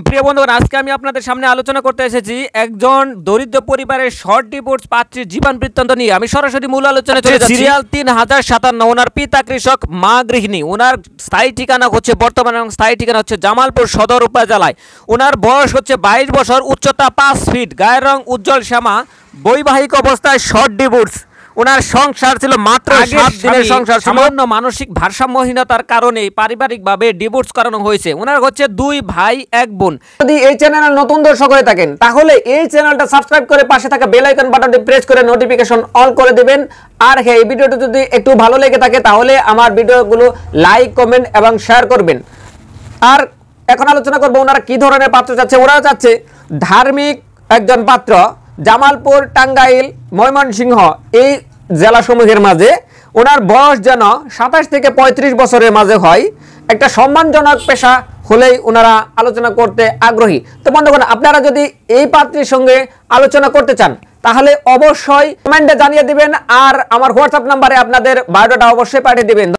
প্রিয় বন্ধুগণ, আজকে আমি আপনাদের সামনে আলোচনা করতে এসেছি একজন দরিদ্র পরিবারের শর্ট ডিভোর্স পাত্রীর জীবন বৃত্তান্ত নিয়ে। আমি সরাসরি মূল আলোচনায় চলে যাচ্ছি। সিরিয়াল 3057। ওনার পিতা কৃষক, মা গৃহিণী। ওনার স্থায়ী ঠিকানা হচ্ছে বর্তমানে স্থায়ী ঠিকানা হচ্ছে জামালপুর সদর উপজেলায়। ওনার বয়স হচ্ছে 22 বছর, উচ্চতা 5 ফিট, গায়ের রং উজ্জ্বল শ্যামা, বৈবাহিক অবস্থায় শর্ট ডিভোর্স। ওনার সংসার ছিল মাত্র 7 দিনের সংসার। সামান্য মানসিক ভারসাম্যহীনতার কারণে পারিবারিকভাবে ডিভোর্স করানো হয়েছে। ওনার হচ্ছে 2 ভাই 1 বোন। যদি এই চ্যানেলে নতুন দর্শক হয়ে থাকেন তাহলে এই চ্যানেলটা সাবস্ক্রাইব করে পাশে থাকা বেল আইকন বাটনটি প্রেস করে নোটিফিকেশন অন করে দিবেন। আর হ্যাঁ, এই ভিডিওটি যদি একটু ভালো লেগে থাকে তাহলে আমার ভিডিওগুলো লাইক, কমেন্ট এবং শেয়ার করবেন। আর এখন আলোচনা করব ওনারা কি ধরনের পাত্র চাচ্ছে। ওনারা চাচ্ছে ধার্মিক একজন পাত্র, জামালপুর, টাঙ্গাইল, ময়মনসিংহ এই জেলাসমূহের মাঝে। ওনার বয়স যেন 27 থেকে 35 বছরের মাঝে হয়। একটা সম্মানজনক পেশা হলেই ওনারা আলোচনা করতে আগ্রহী। তো বন্ধুগণ, আপনারা যদি এই পাত্রীর সঙ্গে আলোচনা করতে চান তাহলে অবশ্যই কমেন্টে জানিয়ে দিবেন, আর আমার হোয়াটসঅ্যাপ নাম্বারে আপনাদের বায়োডাটা অবশ্যই পাঠিয়ে দিবেন।